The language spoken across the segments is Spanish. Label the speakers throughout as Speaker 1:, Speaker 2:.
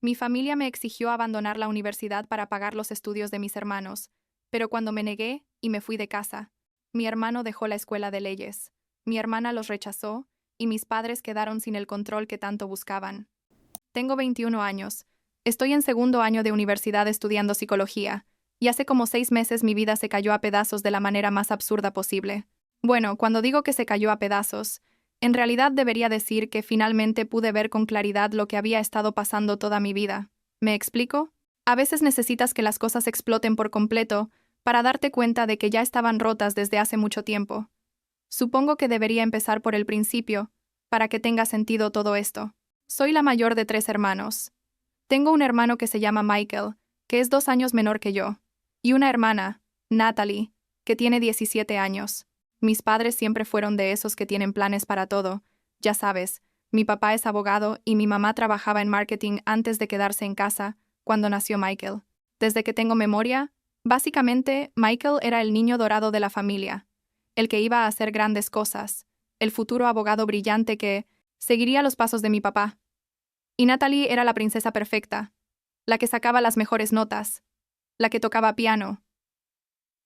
Speaker 1: Mi familia me exigió abandonar la universidad para pagar los estudios de mis hermanos, pero cuando me negué y me fui de casa, mi hermano dejó la escuela de leyes, mi hermana los rechazó y mis padres quedaron sin el control que tanto buscaban. Tengo 21 años, estoy en segundo año de universidad estudiando psicología, y hace como 6 meses mi vida se cayó a pedazos de la manera más absurda posible. Bueno, cuando digo que se cayó a pedazos, en realidad debería decir que finalmente pude ver con claridad lo que había estado pasando toda mi vida. ¿Me explico? A veces necesitas que las cosas exploten por completo para darte cuenta de que ya estaban rotas desde hace mucho tiempo. Supongo que debería empezar por el principio, para que tenga sentido todo esto. Soy la mayor de 3 hermanos. Tengo un hermano que se llama Michael, que es 2 años menor que yo, y una hermana, Natalie, que tiene 17 años. Mis padres siempre fueron de esos que tienen planes para todo. Ya sabes, mi papá es abogado y mi mamá trabajaba en marketing antes de quedarse en casa, cuando nació Michael. Desde que tengo memoria, básicamente, Michael era el niño dorado de la familia, el que iba a hacer grandes cosas, el futuro abogado brillante que seguiría los pasos de mi papá. Y Natalie era la princesa perfecta, la que sacaba las mejores notas, la que tocaba piano,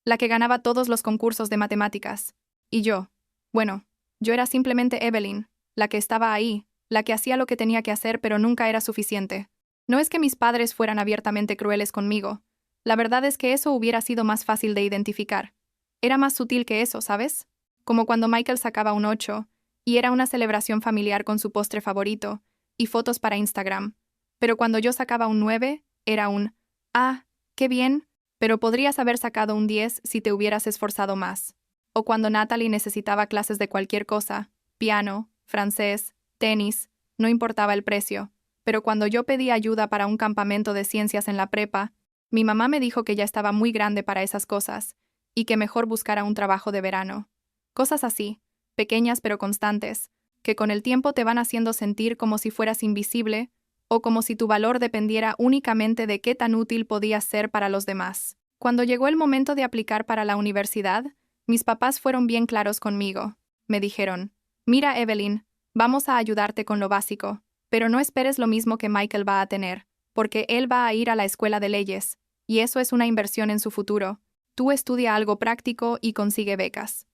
Speaker 1: la que ganaba todos los concursos de matemáticas. Y yo, bueno, yo era simplemente Evelyn, la que estaba ahí, la que hacía lo que tenía que hacer pero nunca era suficiente. No es que mis padres fueran abiertamente crueles conmigo. La verdad es que eso hubiera sido más fácil de identificar. Era más sutil que eso, ¿sabes? Como cuando Michael sacaba un 8, y era una celebración familiar con su postre favorito, y fotos para Instagram. Pero cuando yo sacaba un 9, era un, ah, qué bien, pero podrías haber sacado un 10 si te hubieras esforzado más. O cuando Natalie necesitaba clases de cualquier cosa, piano, francés, tenis, no importaba el precio. Pero cuando yo pedí ayuda para un campamento de ciencias en la prepa, mi mamá me dijo que ya estaba muy grande para esas cosas, y que mejor buscara un trabajo de verano. Cosas así, pequeñas pero constantes, que con el tiempo te van haciendo sentir como si fueras invisible, o como si tu valor dependiera únicamente de qué tan útil podías ser para los demás. Cuando llegó el momento de aplicar para la universidad, mis papás fueron bien claros conmigo. Me dijeron, mira, Evelyn, vamos a ayudarte con lo básico, pero no esperes lo mismo que Michael va a tener, porque él va a ir a la escuela de leyes, y eso es una inversión en su futuro. Tú estudia algo práctico y consigue becas.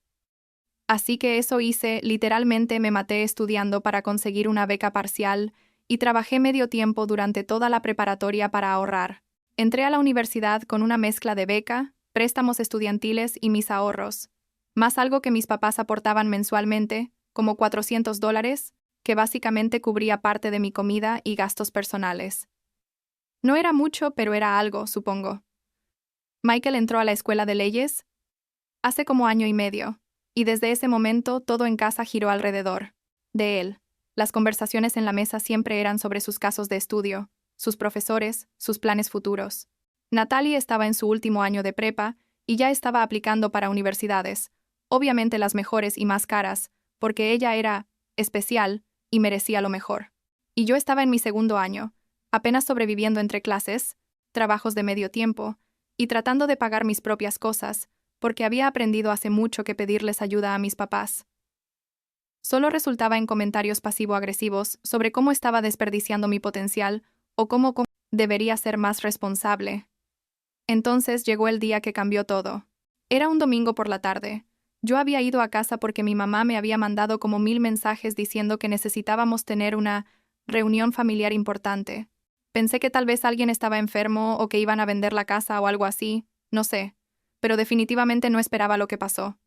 Speaker 1: Así que eso hice, literalmente me maté estudiando para conseguir una beca parcial y trabajé medio tiempo durante toda la preparatoria para ahorrar. Entré a la universidad con una mezcla de beca, préstamos estudiantiles y mis ahorros, más algo que mis papás aportaban mensualmente, como $400, que básicamente cubría parte de mi comida y gastos personales. No era mucho, pero era algo, supongo. Michael entró a la escuela de leyes hace como año y medio, y desde ese momento todo en casa giró alrededor de él. Las conversaciones en la mesa siempre eran sobre sus casos de estudio, sus profesores, sus planes futuros. Natalie estaba en su último año de prepa y ya estaba aplicando para universidades, obviamente las mejores y más caras, porque ella era especial y merecía lo mejor. Y yo estaba en mi segundo año, apenas sobreviviendo entre clases, trabajos de medio tiempo, y tratando de pagar mis propias cosas, porque había aprendido hace mucho que pedirles ayuda a mis papás solo resultaba en comentarios pasivo-agresivos sobre cómo estaba desperdiciando mi potencial o cómo debería ser más responsable. Entonces llegó el día que cambió todo. Era un domingo por la tarde. Yo había ido a casa porque mi mamá me había mandado como 1000 mensajes diciendo que necesitábamos tener una reunión familiar importante. Pensé que tal vez alguien estaba enfermo o que iban a vender la casa o algo así, no sé, pero definitivamente no esperaba lo que pasó.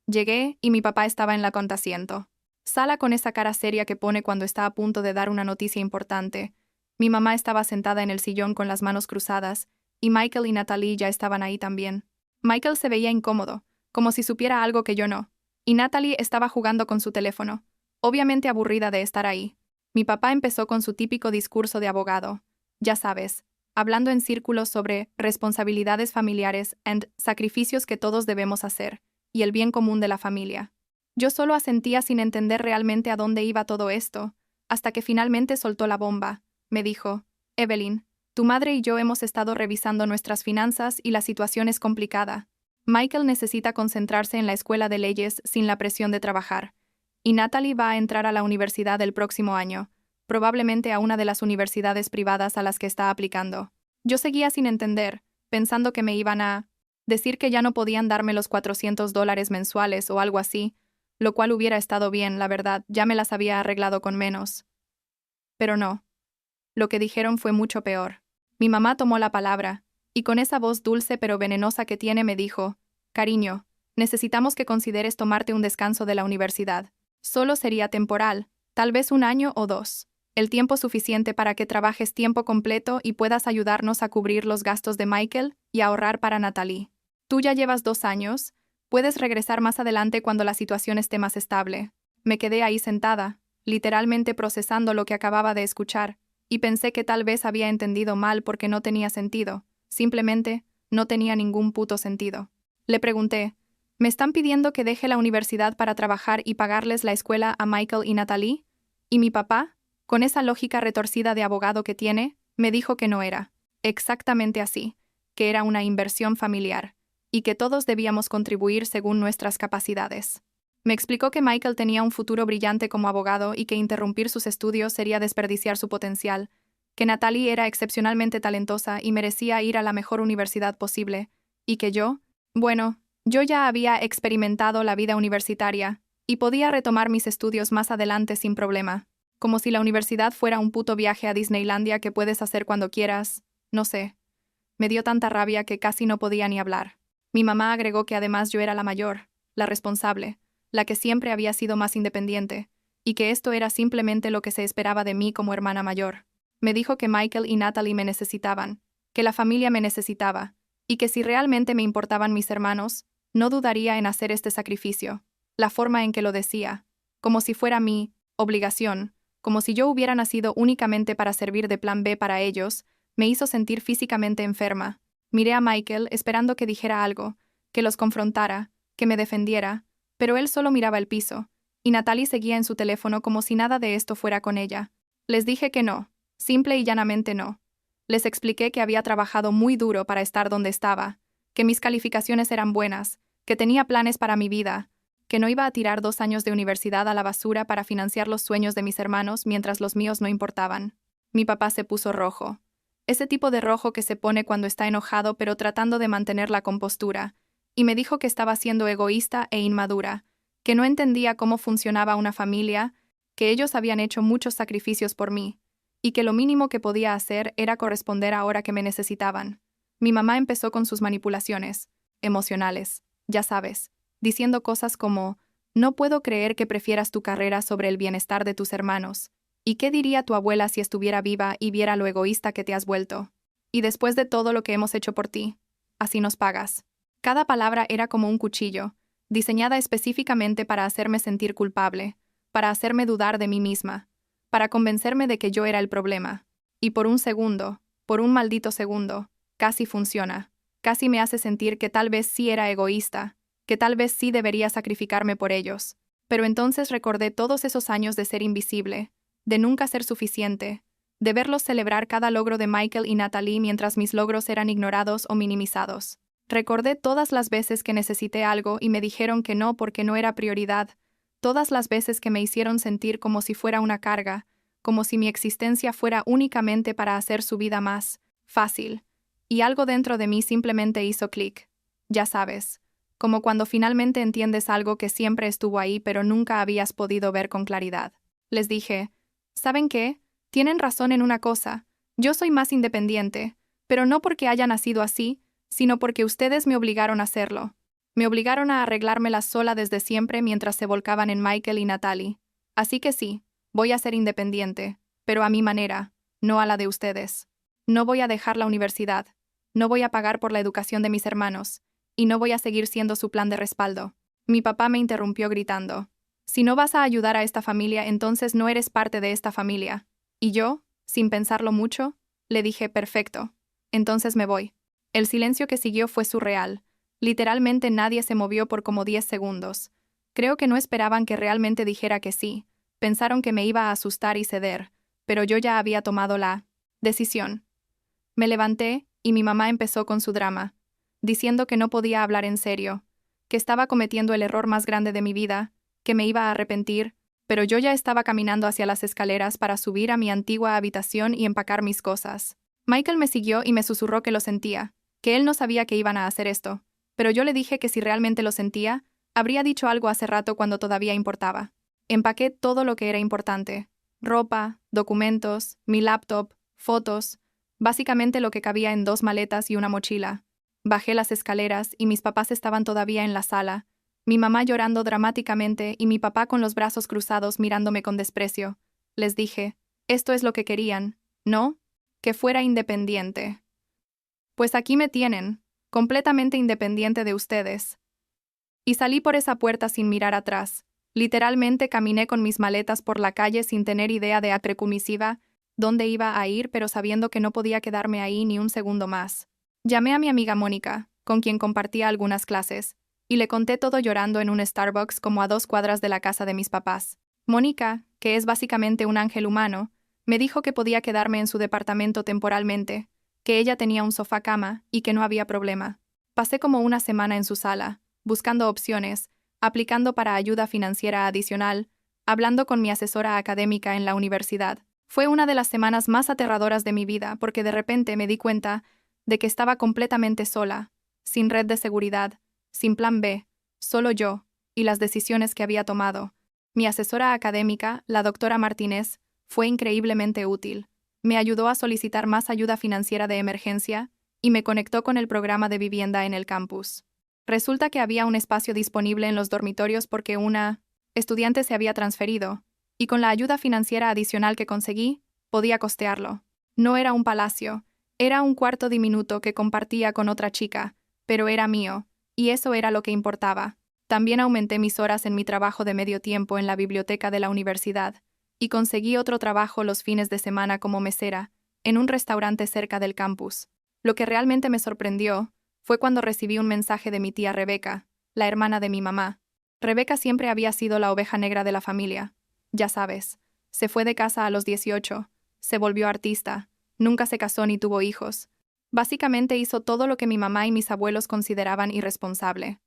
Speaker 1: Llegué y mi papá estaba en la contrasiento. Sala con esa cara seria que pone cuando está a punto de dar una noticia importante. Mi mamá estaba sentada en el sillón con las manos cruzadas, y Michael y Natalie ya estaban ahí también. Michael se veía incómodo, como si supiera algo que yo no, y Natalie estaba jugando con su teléfono, obviamente aburrida de estar ahí. Mi papá empezó con su típico discurso de abogado, ya sabes, hablando en círculos sobre responsabilidades familiares y sacrificios que todos debemos hacer, y el bien común de la familia. Yo solo asentía sin entender realmente a dónde iba todo esto, hasta que finalmente soltó la bomba. Me dijo, Evelyn, tu madre y yo hemos estado revisando nuestras finanzas y la situación es complicada. Michael necesita concentrarse en la escuela de leyes sin la presión de trabajar, y Natalie va a entrar a la universidad el próximo año, probablemente a una de las universidades privadas a las que está aplicando. Yo seguía sin entender, pensando que me iban a decir que ya no podían darme los $400 mensuales o algo así, lo cual hubiera estado bien, la verdad, ya me las había arreglado con menos. Pero no. Lo que dijeron fue mucho peor. Mi mamá tomó la palabra, y con esa voz dulce pero venenosa que tiene me dijo, «Cariño, necesitamos que consideres tomarte un descanso de la universidad. Solo sería temporal, tal vez 1 año o 2. El tiempo suficiente para que trabajes tiempo completo y puedas ayudarnos a cubrir los gastos de Michael y ahorrar para Natalie. Tú ya llevas 2 años, puedes regresar más adelante cuando la situación esté más estable». Me quedé ahí sentada, literalmente procesando lo que acababa de escuchar, y pensé que tal vez había entendido mal porque no tenía sentido, simplemente no tenía ningún puto sentido. Le pregunté, ¿me están pidiendo que deje la universidad para trabajar y pagarles la escuela a Michael y Natalie? Y mi papá, con esa lógica retorcida de abogado que tiene, me dijo que no era exactamente así, que era una inversión familiar, y que todos debíamos contribuir según nuestras capacidades. Me explicó que Michael tenía un futuro brillante como abogado y que interrumpir sus estudios sería desperdiciar su potencial, que Natalie era excepcionalmente talentosa y merecía ir a la mejor universidad posible, y que yo ya había experimentado la vida universitaria y podía retomar mis estudios más adelante sin problema, como si la universidad fuera un puto viaje a Disneylandia que puedes hacer cuando quieras, no sé. Me dio tanta rabia que casi no podía ni hablar. Mi mamá agregó que además yo era la mayor, la responsable, la que siempre había sido más independiente, y que esto era simplemente lo que se esperaba de mí como hermana mayor. Me dijo que Michael y Natalie me necesitaban, que la familia me necesitaba, y que si realmente me importaban mis hermanos, no dudaría en hacer este sacrificio. La forma en que lo decía, como si fuera mi obligación, como si yo hubiera nacido únicamente para servir de plan B para ellos, me hizo sentir físicamente enferma. Miré a Michael esperando que dijera algo, que los confrontara, que me defendiera, pero él solo miraba el piso, y Natalie seguía en su teléfono como si nada de esto fuera con ella. Les dije que no, simple y llanamente no. Les expliqué que había trabajado muy duro para estar donde estaba, que mis calificaciones eran buenas, que tenía planes para mi vida, que no iba a tirar 2 años de universidad a la basura para financiar los sueños de mis hermanos mientras los míos no importaban. Mi papá se puso rojo. Ese tipo de rojo que se pone cuando está enojado pero tratando de mantener la compostura, y me dijo que estaba siendo egoísta e inmadura, que no entendía cómo funcionaba una familia, que ellos habían hecho muchos sacrificios por mí, y que lo mínimo que podía hacer era corresponder ahora que me necesitaban. Mi mamá empezó con sus manipulaciones emocionales, ya sabes, diciendo cosas como, «No puedo creer que prefieras tu carrera sobre el bienestar de tus hermanos. ¿Y qué diría tu abuela si estuviera viva y viera lo egoísta que te has vuelto? Y después de todo lo que hemos hecho por ti, así nos pagas». Cada palabra era como un cuchillo, diseñada específicamente para hacerme sentir culpable, para hacerme dudar de mí misma, para convencerme de que yo era el problema. Y por un segundo, por un maldito segundo, casi funciona. Casi me hace sentir que tal vez sí era egoísta, que tal vez sí debería sacrificarme por ellos. Pero entonces recordé todos esos años de ser invisible, de nunca ser suficiente, de verlos celebrar cada logro de Michael y Natalie mientras mis logros eran ignorados o minimizados. Recordé todas las veces que necesité algo y me dijeron que no porque no era prioridad, todas las veces que me hicieron sentir como si fuera una carga, como si mi existencia fuera únicamente para hacer su vida más fácil. Y algo dentro de mí simplemente hizo clic. Ya sabes, como cuando finalmente entiendes algo que siempre estuvo ahí pero nunca habías podido ver con claridad. Les dije, ¿saben qué? Tienen razón en una cosa, yo soy más independiente, pero no porque haya nacido así, sino porque ustedes me obligaron a hacerlo. Me obligaron a arreglármelas sola desde siempre mientras se volcaban en Michael y Natalie. Así que sí, voy a ser independiente, pero a mi manera, no a la de ustedes. No voy a dejar la universidad, no voy a pagar por la educación de mis hermanos, y no voy a seguir siendo su plan de respaldo. Mi papá me interrumpió gritando, «Si no vas a ayudar a esta familia, entonces no eres parte de esta familia». Y yo, sin pensarlo mucho, le dije, «Perfecto, entonces me voy». El silencio que siguió fue surreal. Literalmente nadie se movió por como 10 segundos. Creo que no esperaban que realmente dijera que sí. Pensaron que me iba a asustar y ceder, pero yo ya había tomado la decisión. Me levanté y mi mamá empezó con su drama, diciendo que no podía hablar en serio, que estaba cometiendo el error más grande de mi vida, que me iba a arrepentir, pero yo ya estaba caminando hacia las escaleras para subir a mi antigua habitación y empacar mis cosas. Michael me siguió y me susurró que lo sentía, que él no sabía que iban a hacer esto, pero yo le dije que si realmente lo sentía, habría dicho algo hace rato cuando todavía importaba. Empaqué todo lo que era importante: ropa, documentos, mi laptop, fotos, básicamente lo que cabía en 2 maletas y una mochila. Bajé las escaleras y mis papás estaban todavía en la sala, mi mamá llorando dramáticamente y mi papá con los brazos cruzados mirándome con desprecio. Les dije, esto es lo que querían, ¿no? Que fuera independiente. Pues aquí me tienen, completamente independiente de ustedes. Y salí por esa puerta sin mirar atrás. Literalmente caminé con mis maletas por la calle sin tener idea de acrecumisiva dónde iba a ir, pero sabiendo que no podía quedarme ahí ni un segundo más. Llamé a mi amiga Mónica, con quien compartía algunas clases, y le conté todo llorando en un Starbucks como a 2 cuadras de la casa de mis papás. Mónica, que es básicamente un ángel humano, me dijo que podía quedarme en su departamento temporalmente, que ella tenía un sofá-cama y que no había problema. Pasé como una semana en su sala, buscando opciones, aplicando para ayuda financiera adicional, hablando con mi asesora académica en la universidad. Fue una de las semanas más aterradoras de mi vida porque de repente me di cuenta de que estaba completamente sola, sin red de seguridad, sin plan B, solo yo, y las decisiones que había tomado. Mi asesora académica, la doctora Martínez, fue increíblemente útil. Me ayudó a solicitar más ayuda financiera de emergencia y me conectó con el programa de vivienda en el campus. Resulta que había un espacio disponible en los dormitorios porque una estudiante se había transferido, y con la ayuda financiera adicional que conseguí, podía costearlo. No era un palacio, era un cuarto diminuto que compartía con otra chica, pero era mío, y eso era lo que importaba. También aumenté mis horas en mi trabajo de medio tiempo en la biblioteca de la universidad, y conseguí otro trabajo los fines de semana como mesera, en un restaurante cerca del campus. Lo que realmente me sorprendió fue cuando recibí un mensaje de mi tía Rebeca, la hermana de mi mamá. Rebeca siempre había sido la oveja negra de la familia. Ya sabes, se fue de casa a los 18, se volvió artista, nunca se casó ni tuvo hijos. Básicamente hizo todo lo que mi mamá y mis abuelos consideraban irresponsable.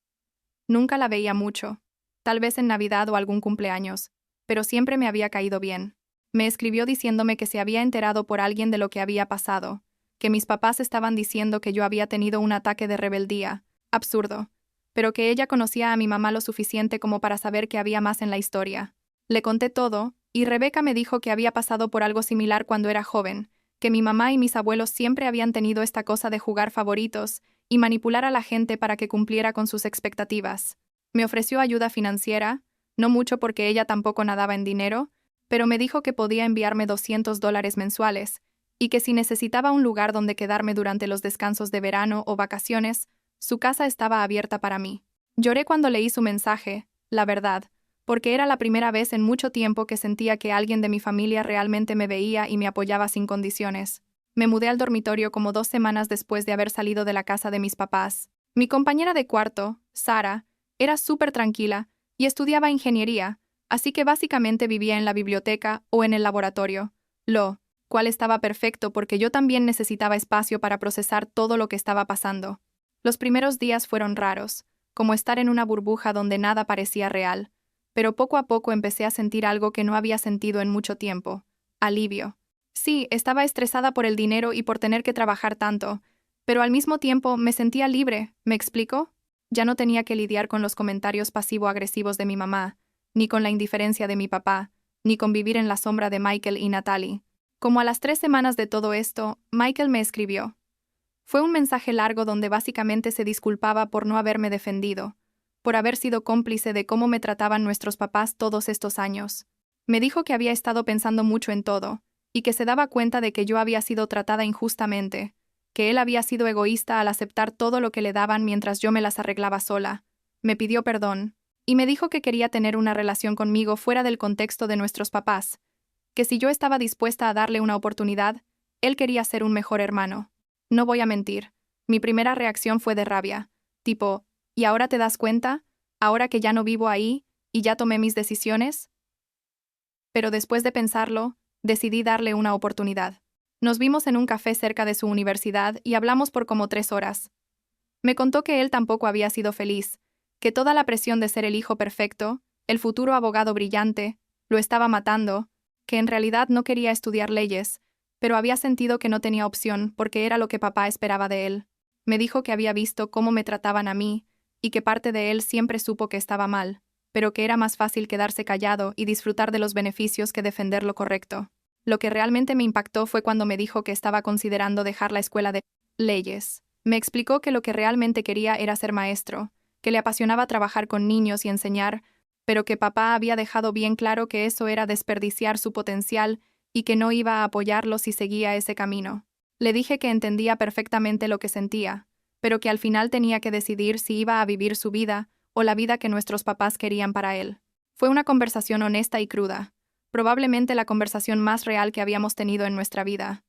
Speaker 1: Nunca la veía mucho, tal vez en Navidad o algún cumpleaños, pero siempre me había caído bien. Me escribió diciéndome que se había enterado por alguien de lo que había pasado, que mis papás estaban diciendo que yo había tenido un ataque de rebeldía, absurdo, pero que ella conocía a mi mamá lo suficiente como para saber que había más en la historia. Le conté todo, y Rebeca me dijo que había pasado por algo similar cuando era joven, que mi mamá y mis abuelos siempre habían tenido esta cosa de jugar favoritos y manipular a la gente para que cumpliera con sus expectativas. Me ofreció ayuda financiera, no mucho porque ella tampoco nadaba en dinero, pero me dijo que podía enviarme $200 mensuales, y que si necesitaba un lugar donde quedarme durante los descansos de verano o vacaciones, su casa estaba abierta para mí. Lloré cuando leí su mensaje, la verdad, porque era la primera vez en mucho tiempo que sentía que alguien de mi familia realmente me veía y me apoyaba sin condiciones. Me mudé al dormitorio como 2 semanas después de haber salido de la casa de mis papás. Mi compañera de cuarto, Sara, era súper tranquila y estudiaba ingeniería, así que básicamente vivía en la biblioteca o en el laboratorio, lo cual estaba perfecto porque yo también necesitaba espacio para procesar todo lo que estaba pasando. Los primeros días fueron raros, como estar en una burbuja donde nada parecía real, pero poco a poco empecé a sentir algo que no había sentido en mucho tiempo: alivio. Sí, estaba estresada por el dinero y por tener que trabajar tanto, pero al mismo tiempo me sentía libre, ¿me explico? Ya no tenía que lidiar con los comentarios pasivo-agresivos de mi mamá, ni con la indiferencia de mi papá, ni con vivir en la sombra de Michael y Natalie. Como a las 3 semanas de todo esto, Michael me escribió. Fue un mensaje largo donde básicamente se disculpaba por no haberme defendido, por haber sido cómplice de cómo me trataban nuestros papás todos estos años. Me dijo que había estado pensando mucho en todo, y que se daba cuenta de que yo había sido tratada injustamente, que él había sido egoísta al aceptar todo lo que le daban mientras yo me las arreglaba sola. Me pidió perdón, y me dijo que quería tener una relación conmigo fuera del contexto de nuestros papás, que si yo estaba dispuesta a darle una oportunidad, él quería ser un mejor hermano. No voy a mentir, mi primera reacción fue de rabia, tipo, ¿y ahora te das cuenta? ¿Ahora que ya no vivo ahí, y ya tomé mis decisiones? Pero después de pensarlo, decidí darle una oportunidad. Nos vimos en un café cerca de su universidad y hablamos por como 3 horas. Me contó que él tampoco había sido feliz, que toda la presión de ser el hijo perfecto, el futuro abogado brillante, lo estaba matando, que en realidad no quería estudiar leyes, pero había sentido que no tenía opción porque era lo que papá esperaba de él. Me dijo que había visto cómo me trataban a mí y que parte de él siempre supo que estaba mal, pero que era más fácil quedarse callado y disfrutar de los beneficios que defender lo correcto. Lo que realmente me impactó fue cuando me dijo que estaba considerando dejar la escuela de leyes. Me explicó que lo que realmente quería era ser maestro, que le apasionaba trabajar con niños y enseñar, pero que papá había dejado bien claro que eso era desperdiciar su potencial y que no iba a apoyarlo si seguía ese camino. Le dije que entendía perfectamente lo que sentía, pero que al final tenía que decidir si iba a vivir su vida o la vida que nuestros papás querían para él. Fue una conversación honesta y cruda, probablemente la conversación más real que habíamos tenido en nuestra vida.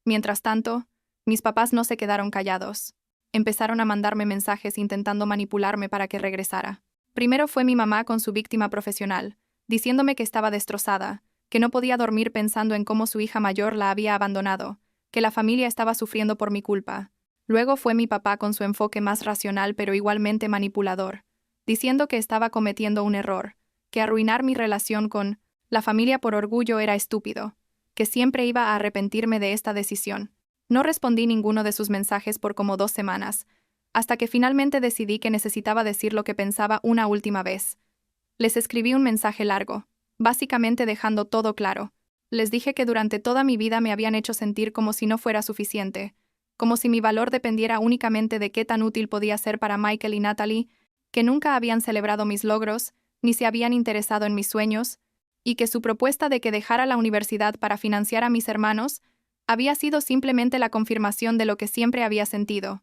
Speaker 1: Mientras tanto, mis papás no se quedaron callados. Empezaron a mandarme mensajes intentando manipularme para que regresara. Primero fue mi mamá con su víctima profesional, diciéndome que estaba destrozada, que no podía dormir pensando en cómo su hija mayor la había abandonado, que la familia estaba sufriendo por mi culpa. Luego fue mi papá con su enfoque más racional pero igualmente manipulador, diciendo que estaba cometiendo un error, que arruinar mi relación con la familia por orgullo era estúpido, que siempre iba a arrepentirme de esta decisión. No respondí ninguno de sus mensajes por como 2 semanas, hasta que finalmente decidí que necesitaba decir lo que pensaba una última vez. Les escribí un mensaje largo, básicamente dejando todo claro. Les dije que durante toda mi vida me habían hecho sentir como si no fuera suficiente, como si mi valor dependiera únicamente de qué tan útil podía ser para Michael y Natalie, que nunca habían celebrado mis logros, ni se habían interesado en mis sueños, y que su propuesta de que dejara la universidad para financiar a mis hermanos había sido simplemente la confirmación de lo que siempre había sentido,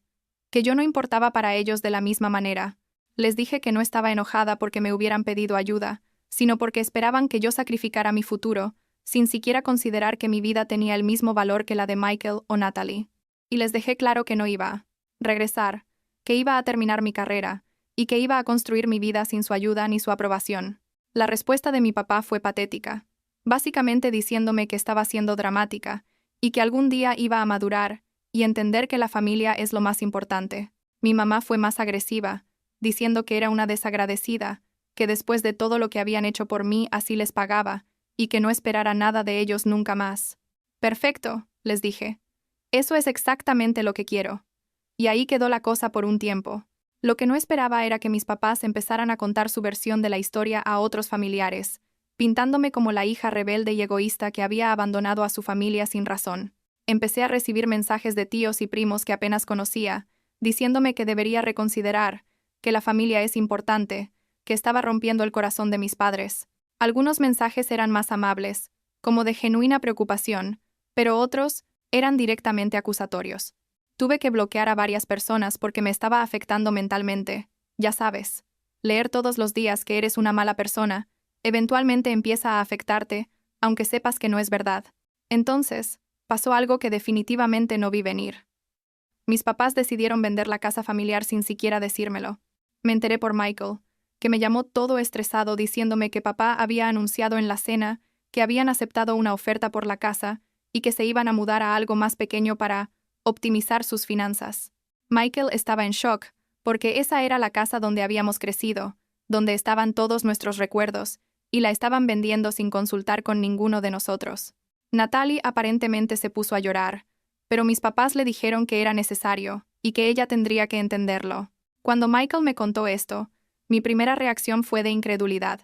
Speaker 1: que yo no importaba para ellos de la misma manera. Les dije que no estaba enojada porque me hubieran pedido ayuda, sino porque esperaban que yo sacrificara mi futuro, sin siquiera considerar que mi vida tenía el mismo valor que la de Michael o Natalie. Y les dejé claro que no iba a regresar, que iba a terminar mi carrera, y que iba a construir mi vida sin su ayuda ni su aprobación. La respuesta de mi papá fue patética, básicamente diciéndome que estaba siendo dramática, y que algún día iba a madurar y entender que la familia es lo más importante. Mi mamá fue más agresiva, diciendo que era una desagradecida, que después de todo lo que habían hecho por mí así les pagaba, y que no esperara nada de ellos nunca más. Perfecto, les dije. Eso es exactamente lo que quiero. Y ahí quedó la cosa por un tiempo. Lo que no esperaba era que mis papás empezaran a contar su versión de la historia a otros familiares, pintándome como la hija rebelde y egoísta que había abandonado a su familia sin razón. Empecé a recibir mensajes de tíos y primos que apenas conocía, diciéndome que debería reconsiderar, que la familia es importante, que estaba rompiendo el corazón de mis padres. Algunos mensajes eran más amables, como de genuina preocupación, pero otros eran directamente acusatorios. Tuve que bloquear a varias personas porque me estaba afectando mentalmente. Ya sabes, leer todos los días que eres una mala persona eventualmente empieza a afectarte, aunque sepas que no es verdad. Entonces, pasó algo que definitivamente no vi venir. Mis papás decidieron vender la casa familiar sin siquiera decírmelo. Me enteré por Michael, que me llamó todo estresado diciéndome que papá había anunciado en la cena que habían aceptado una oferta por la casa y que se iban a mudar a algo más pequeño para optimizar sus finanzas. Michael estaba en shock, porque esa era la casa donde habíamos crecido, donde estaban todos nuestros recuerdos, y la estaban vendiendo sin consultar con ninguno de nosotros. Natalie aparentemente se puso a llorar, pero mis papás le dijeron que era necesario y que ella tendría que entenderlo. Cuando Michael me contó esto, mi primera reacción fue de incredulidad,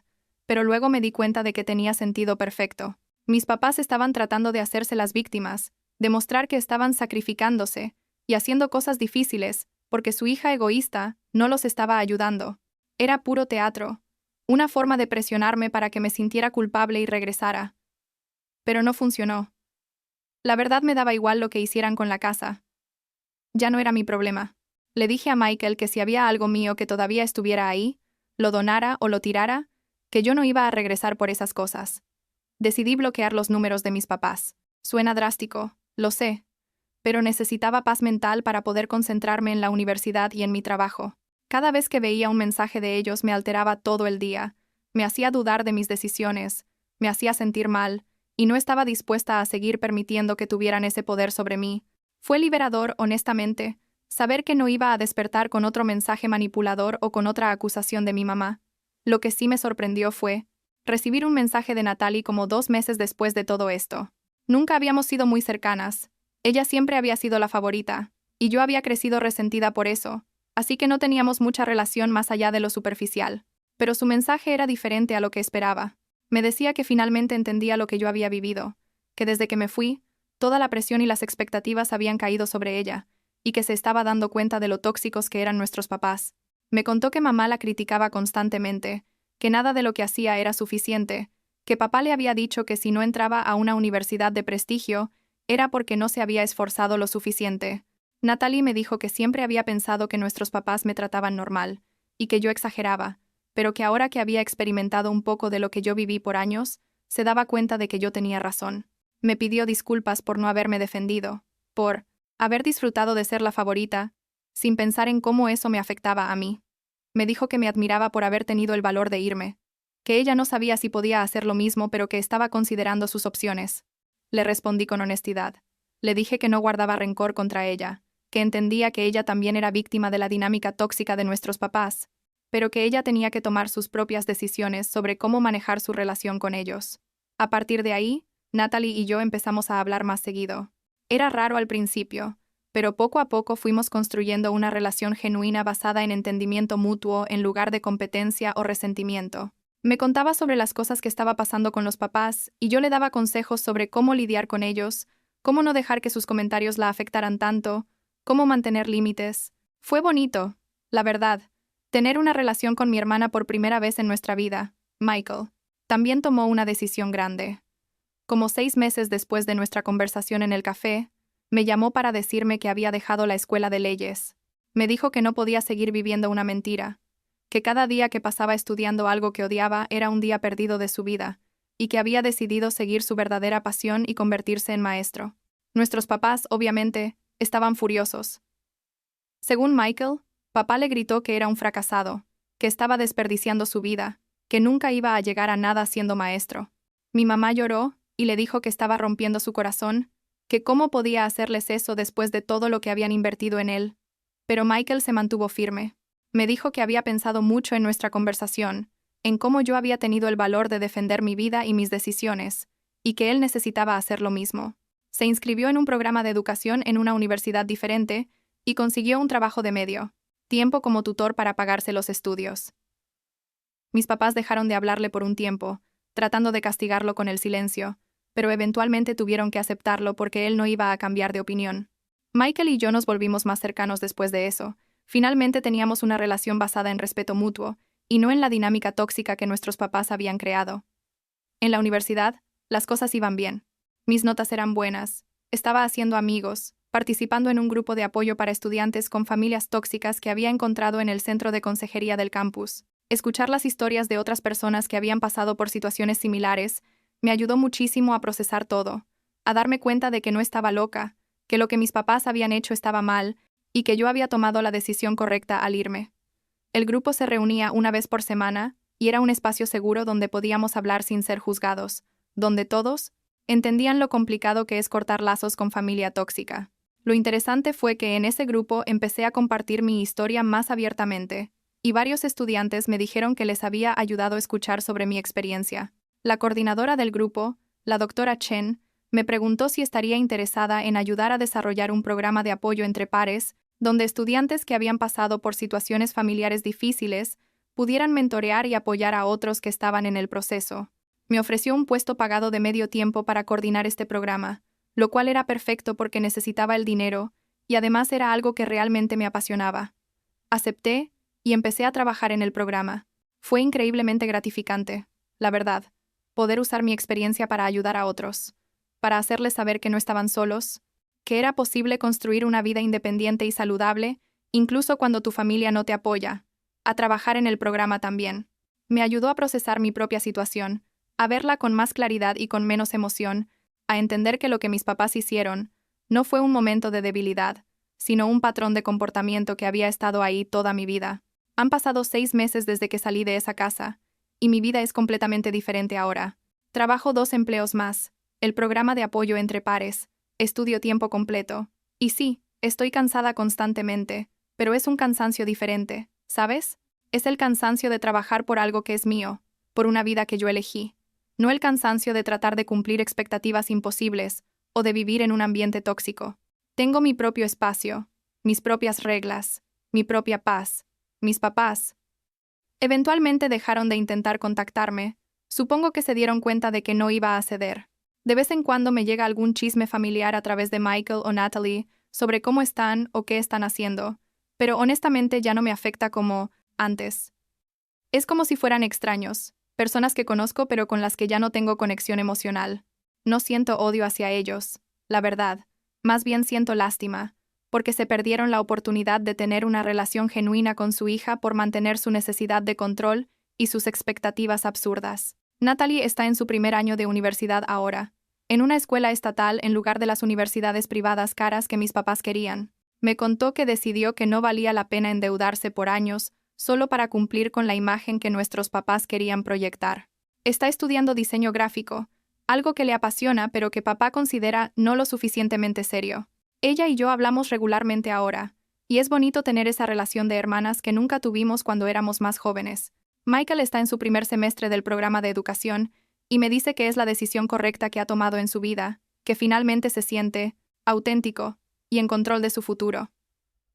Speaker 1: pero luego me di cuenta de que tenía sentido perfecto. Mis papás estaban tratando de hacerse las víctimas, demostrar que estaban sacrificándose y haciendo cosas difíciles porque su hija egoísta no los estaba ayudando. Era puro teatro, una forma de presionarme para que me sintiera culpable y regresara. Pero no funcionó. La verdad me daba igual lo que hicieran con la casa. Ya no era mi problema. Le dije a Michael que si había algo mío que todavía estuviera ahí, lo donara o lo tirara, que yo no iba a regresar por esas cosas. Decidí bloquear los números de mis papás. Suena drástico, lo sé, pero necesitaba paz mental para poder concentrarme en la universidad y en mi trabajo. Cada vez que veía un mensaje de ellos me alteraba todo el día, me hacía dudar de mis decisiones, me hacía sentir mal, y no estaba dispuesta a seguir permitiendo que tuvieran ese poder sobre mí. Fue liberador, honestamente, saber que no iba a despertar con otro mensaje manipulador o con otra acusación de mi mamá. Lo que sí me sorprendió fue recibir un mensaje de Natalie como 2 meses después de todo esto. Nunca habíamos sido muy cercanas. Ella siempre había sido la favorita, y yo había crecido resentida por eso, así que no teníamos mucha relación más allá de lo superficial. Pero su mensaje era diferente a lo que esperaba. Me decía que finalmente entendía lo que yo había vivido, que desde que me fui, toda la presión y las expectativas habían caído sobre ella, y que se estaba dando cuenta de lo tóxicos que eran nuestros papás. Me contó que mamá la criticaba constantemente, que nada de lo que hacía era suficiente, que papá le había dicho que si no entraba a una universidad de prestigio, era porque no se había esforzado lo suficiente. Natalie me dijo que siempre había pensado que nuestros papás me trataban normal, y que yo exageraba, pero que ahora que había experimentado un poco de lo que yo viví por años, se daba cuenta de que yo tenía razón. Me pidió disculpas por no haberme defendido, por haber disfrutado de ser la favorita, sin pensar en cómo eso me afectaba a mí. Me dijo que me admiraba por haber tenido el valor de irme, que ella no sabía si podía hacer lo mismo pero que estaba considerando sus opciones. Le respondí con honestidad. Le dije que no guardaba rencor contra ella, que entendía que ella también era víctima de la dinámica tóxica de nuestros papás, pero que ella tenía que tomar sus propias decisiones sobre cómo manejar su relación con ellos. A partir de ahí, Natalie y yo empezamos a hablar más seguido. Era raro al principio, pero poco a poco fuimos construyendo una relación genuina basada en entendimiento mutuo en lugar de competencia o resentimiento. Me contaba sobre las cosas que estaba pasando con los papás y yo le daba consejos sobre cómo lidiar con ellos, cómo no dejar que sus comentarios la afectaran tanto, cómo mantener límites. Fue bonito, la verdad, tener una relación con mi hermana por primera vez en nuestra vida. Michael también tomó una decisión grande. Como 6 meses después de nuestra conversación en el café, me llamó para decirme que había dejado la escuela de leyes. Me dijo que no podía seguir viviendo una mentira, que cada día que pasaba estudiando algo que odiaba era un día perdido de su vida, y que había decidido seguir su verdadera pasión y convertirse en maestro. Nuestros papás, obviamente, estaban furiosos. Según Michael, papá le gritó que era un fracasado, que estaba desperdiciando su vida, que nunca iba a llegar a nada siendo maestro. Mi mamá lloró y le dijo que estaba rompiendo su corazón, que cómo podía hacerles eso después de todo lo que habían invertido en él. Pero Michael se mantuvo firme. Me dijo que había pensado mucho en nuestra conversación, en cómo yo había tenido el valor de defender mi vida y mis decisiones, y que él necesitaba hacer lo mismo. Se inscribió en un programa de educación en una universidad diferente y consiguió un trabajo de medio tiempo como tutor para pagarse los estudios. Mis papás dejaron de hablarle por un tiempo, tratando de castigarlo con el silencio, pero eventualmente tuvieron que aceptarlo porque él no iba a cambiar de opinión. Michael y yo nos volvimos más cercanos después de eso. Finalmente teníamos una relación basada en respeto mutuo, y no en la dinámica tóxica que nuestros papás habían creado. En la universidad, las cosas iban bien. Mis notas eran buenas, estaba haciendo amigos, participando en un grupo de apoyo para estudiantes con familias tóxicas que había encontrado en el centro de consejería del campus. Escuchar las historias de otras personas que habían pasado por situaciones similares me ayudó muchísimo a procesar todo, a darme cuenta de que no estaba loca, que lo que mis papás habían hecho estaba mal y que yo había tomado la decisión correcta al irme. El grupo se reunía una vez por semana y era un espacio seguro donde podíamos hablar sin ser juzgados, donde todos entendían lo complicado que es cortar lazos con familia tóxica. Lo interesante fue que en ese grupo empecé a compartir mi historia más abiertamente, y varios estudiantes me dijeron que les había ayudado a escuchar sobre mi experiencia. La coordinadora del grupo, la doctora Chen, me preguntó si estaría interesada en ayudar a desarrollar un programa de apoyo entre pares, donde estudiantes que habían pasado por situaciones familiares difíciles pudieran mentorear y apoyar a otros que estaban en el proceso. Me ofreció un puesto pagado de medio tiempo para coordinar este programa, lo cual era perfecto porque necesitaba el dinero, y además era algo que realmente me apasionaba. Acepté y empecé a trabajar en el programa. Fue increíblemente gratificante, la verdad, poder usar mi experiencia para ayudar a otros, para hacerles saber que no estaban solos, que era posible construir una vida independiente y saludable, incluso cuando tu familia no te apoya, a trabajar en el programa también. Me ayudó a procesar mi propia situación, a verla con más claridad y con menos emoción, a entender que lo que mis papás hicieron no fue un momento de debilidad, sino un patrón de comportamiento que había estado ahí toda mi vida. Han pasado 6 meses desde que salí de esa casa, y mi vida es completamente diferente ahora. Trabajo 2 empleos más, el programa de apoyo entre pares, estudio tiempo completo. Y sí, estoy cansada constantemente, pero es un cansancio diferente, ¿sabes? Es el cansancio de trabajar por algo que es mío, por una vida que yo elegí, no el cansancio de tratar de cumplir expectativas imposibles o de vivir en un ambiente tóxico. Tengo mi propio espacio, mis propias reglas, mi propia paz. Mis papás eventualmente dejaron de intentar contactarme. Supongo que se dieron cuenta de que no iba a ceder. De vez en cuando me llega algún chisme familiar a través de Michael o Natalie sobre cómo están o qué están haciendo, pero honestamente ya no me afecta como antes. Es como si fueran extraños, personas que conozco pero con las que ya no tengo conexión emocional. No siento odio hacia ellos, la verdad. Más bien siento lástima, porque se perdieron la oportunidad de tener una relación genuina con su hija por mantener su necesidad de control y sus expectativas absurdas. Natalie está en su primer año de universidad ahora, en una escuela estatal en lugar de las universidades privadas caras que mis papás querían. Me contó que decidió que no valía la pena endeudarse por años solo para cumplir con la imagen que nuestros papás querían proyectar. Está estudiando diseño gráfico, algo que le apasiona pero que papá considera no lo suficientemente serio. Ella y yo hablamos regularmente ahora, y es bonito tener esa relación de hermanas que nunca tuvimos cuando éramos más jóvenes. Michael está en su primer semestre del programa de educación y me dice que es la decisión correcta que ha tomado en su vida, que finalmente se siente auténtico y en control de su futuro.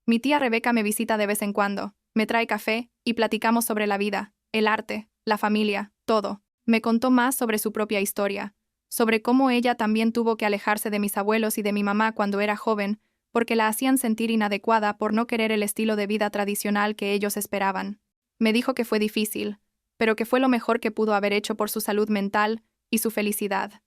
Speaker 1: Mi tía Rebeca me visita de vez en cuando, me trae café y platicamos sobre la vida, el arte, la familia, todo. Me contó más sobre su propia historia, sobre cómo ella también tuvo que alejarse de mis abuelos y de mi mamá cuando era joven, porque la hacían sentir inadecuada por no querer el estilo de vida tradicional que ellos esperaban. Me dijo que fue difícil, pero que fue lo mejor que pudo haber hecho por su salud mental y su felicidad.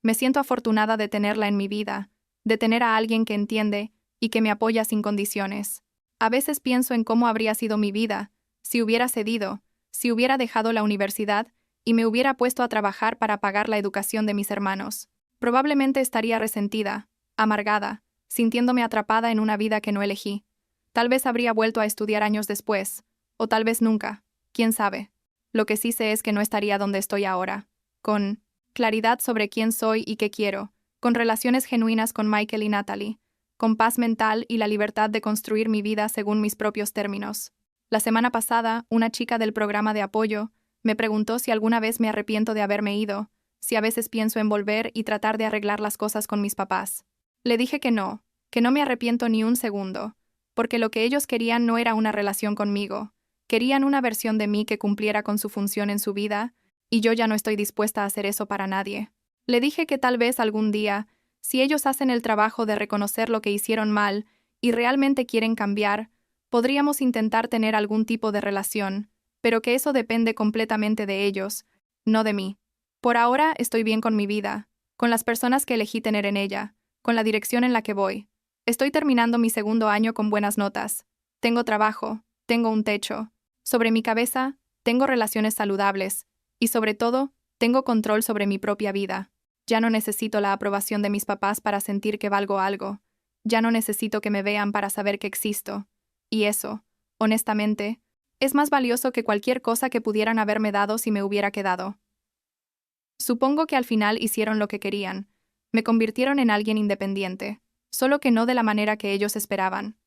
Speaker 1: Me siento afortunada de tenerla en mi vida, de tener a alguien que entiende y que me apoya sin condiciones. A veces pienso en cómo habría sido mi vida, si hubiera cedido, si hubiera dejado la universidad y me hubiera puesto a trabajar para pagar la educación de mis hermanos. Probablemente estaría resentida, amargada, sintiéndome atrapada en una vida que no elegí. Tal vez habría vuelto a estudiar años después, o tal vez nunca, quién sabe. Lo que sí sé es que no estaría donde estoy ahora, con claridad sobre quién soy y qué quiero, con relaciones genuinas con Michael y Natalie, con paz mental y la libertad de construir mi vida según mis propios términos. La semana pasada, una chica del programa de apoyo me preguntó si alguna vez me arrepiento de haberme ido, si a veces pienso en volver y tratar de arreglar las cosas con mis papás. Le dije que no me arrepiento ni un segundo, porque lo que ellos querían no era una relación conmigo, querían una versión de mí que cumpliera con su función en su vida, y yo ya no estoy dispuesta a hacer eso para nadie. Le dije que tal vez algún día, si ellos hacen el trabajo de reconocer lo que hicieron mal y realmente quieren cambiar, podríamos intentar tener algún tipo de relación, pero que eso depende completamente de ellos, no de mí. Por ahora estoy bien con mi vida, con las personas que elegí tener en ella, con la dirección en la que voy. Estoy terminando mi segundo año con buenas notas. Tengo trabajo, tengo un techo. Sobre mi cabeza, tengo relaciones saludables, y sobre todo, tengo control sobre mi propia vida. Ya no necesito la aprobación de mis papás para sentir que valgo algo. Ya no necesito que me vean para saber que existo. Y eso, honestamente, es más valioso que cualquier cosa que pudieran haberme dado si me hubiera quedado. Supongo que al final hicieron lo que querían. Me convirtieron en alguien independiente, solo que no de la manera que ellos esperaban.